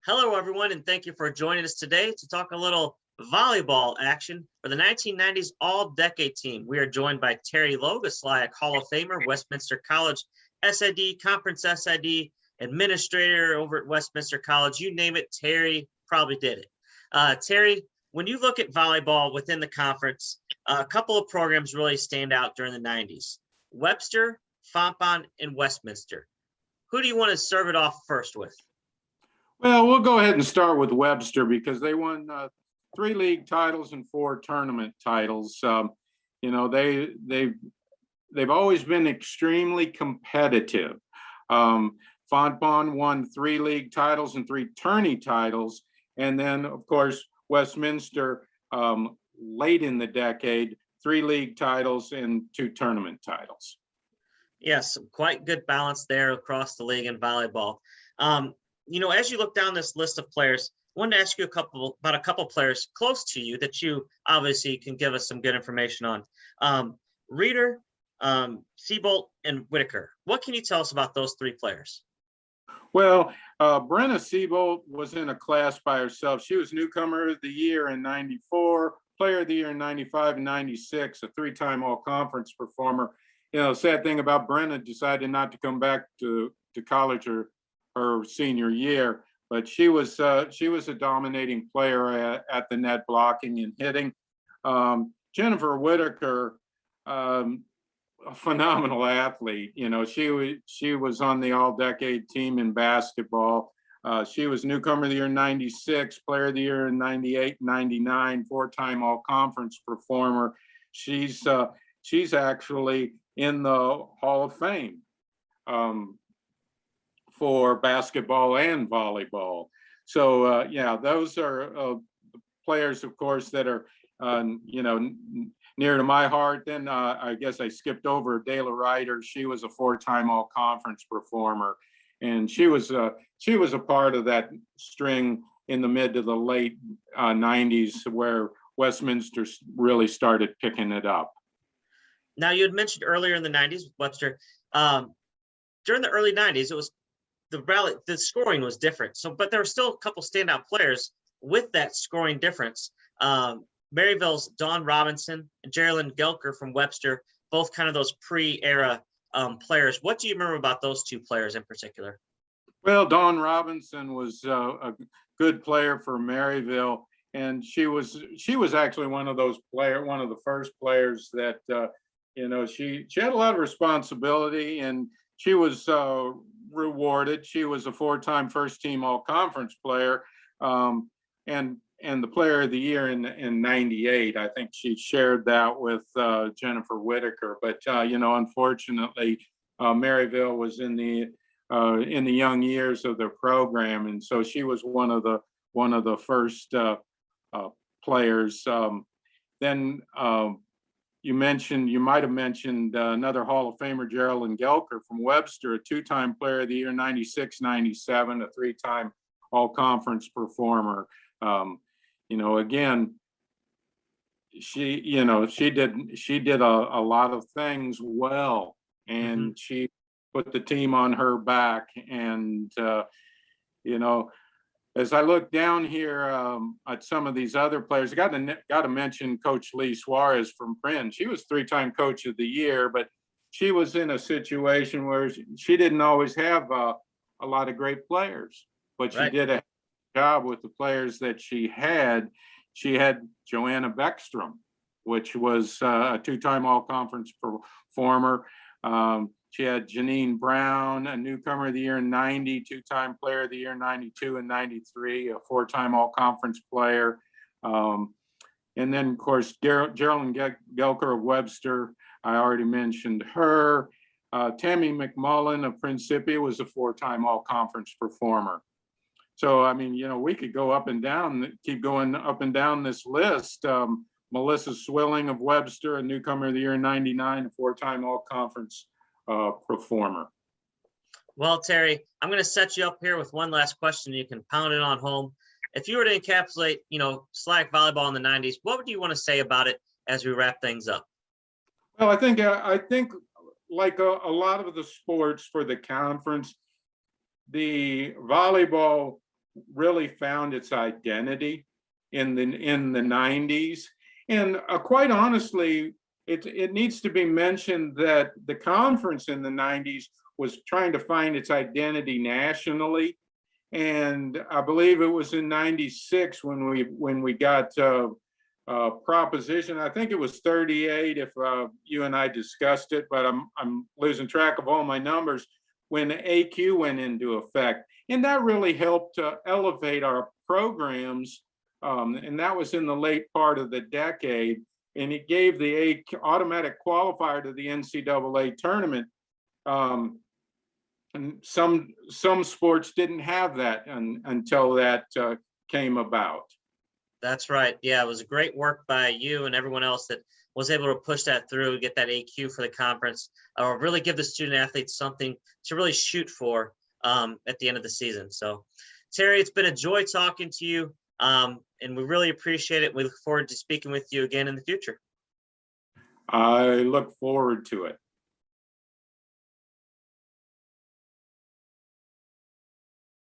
Hello, everyone, and thank you for joining us today to talk a little volleyball action for the 1990s All-Decade Team. We are joined by Terry Logue, a SLIAC Hall of Famer, Westminster College SID, Conference SID, administrator over at Westminster College. You name it, Terry probably did it. Terry, when you look at volleyball within the conference, a couple of programs really stand out during the 90s. Webster, Fontbonne, and Westminster. Who do you want to serve it off first with? Well, we'll go ahead and start with Webster because they won 3 league titles and 4 tournament titles. They've always been extremely competitive. Fontbonne won 3 league titles and 3 tourney titles, and then of course Westminster late in the decade, 3 league titles and 2 tournament titles. Yes, quite good balance there across the league in volleyball. As you look down this list of players, I wanted to ask you about a couple players close to you that you obviously can give us some good information on. Reeder, Seabolt, and Whitaker. What can you tell us about those 3 players? Well, Brenna Seabolt was in a class by herself. She was newcomer of the year in 94, player of the year in 95 and 96, a 3-time all-conference performer. Sad thing about Brenna, decided not to come back to college her senior year, but she was a dominating player at the net, blocking and hitting. Jennifer Whitaker, a phenomenal athlete. She was on the all-decade team in basketball. She was newcomer of the year in 96, player of the year in 98, 99, 4-time all-conference performer. She's actually in the Hall of Fame for basketball and volleyball. So those are players, of course, that are near to my heart. Then I guess I skipped over Dayla Ryder. She was a 4-time all-conference performer, and she was a part of that string in the mid to the late 90s where Westminster really started picking it up. Now, you had mentioned earlier in the 90s with Webster, during the early 90s, it was the scoring was different. But there were still a couple standout players with that scoring difference. Maryville's Dawn Robinson and Geraldine Gelker from Webster, both kind of those pre-era players. What do you remember about those 2 players in particular? Well, Dawn Robinson was a good player for Maryville, and she was actually one of the first players that she had a lot of responsibility, and she was rewarded. She was a 4-time first-team all-conference player, and the player of the year in 98. I think she shared that with Jennifer Whitaker. But unfortunately, Maryville was in the young years of their program, and so she was one of the first players. Then you might have mentioned another Hall of Famer, Geraldine Gelker from Webster, a 2-time player of the year 96, 97, a 3-time all-conference performer. Again, she did a lot of things well, and she put the team on her back. And as I look down here at some of these other players, I got to mention Coach Lee Suarez from Bryn. She was 3-time coach of the year, but she was in a situation where she didn't always have a lot of great players, but she did a job with the players that she had. She had Joanna Beckstrom, which was a 2-time all-conference performer. She had Janine Brown, a newcomer of the year in 90, 2-time player of the year in 92 and 93, a 4-time all-conference player. And then, of course, Geraldine Gelker of Webster, I already mentioned her. Tammy McMullen of Principia was a 4-time all-conference performer. So, we could go up and down, keep going up and down this list. Melissa Zwilling of Webster, a newcomer of the year in 99, a 4-time all-conference performer. Well, Terry, I'm going to set you up here with one last question. You can pound it on home. If you were to encapsulate, SLIAC volleyball in the 90s, what would you want to say about it as we wrap things up? Well, I think like a lot of the sports for the conference, the volleyball really found its identity in the 90s. And quite honestly, it needs to be mentioned that the conference in the 90s was trying to find its identity nationally. And I believe it was in 96 when we got proposition. I think it was 38 if you and I discussed it, but I'm losing track of all my numbers, when the AQ went into effect. And that really helped elevate our programs. And that was in the late part of the decade. And it gave the automatic qualifier to the NCAA tournament. And some sports didn't have that until that came about. That's right. Yeah, it was great work by you and everyone else that was able to push that through, get that AQ for the conference, or really give the student athletes something to really shoot for at the end of the season. So, Terry, it's been a joy talking to you, and we really appreciate it. We look forward to speaking with you again in the future. I look forward to it.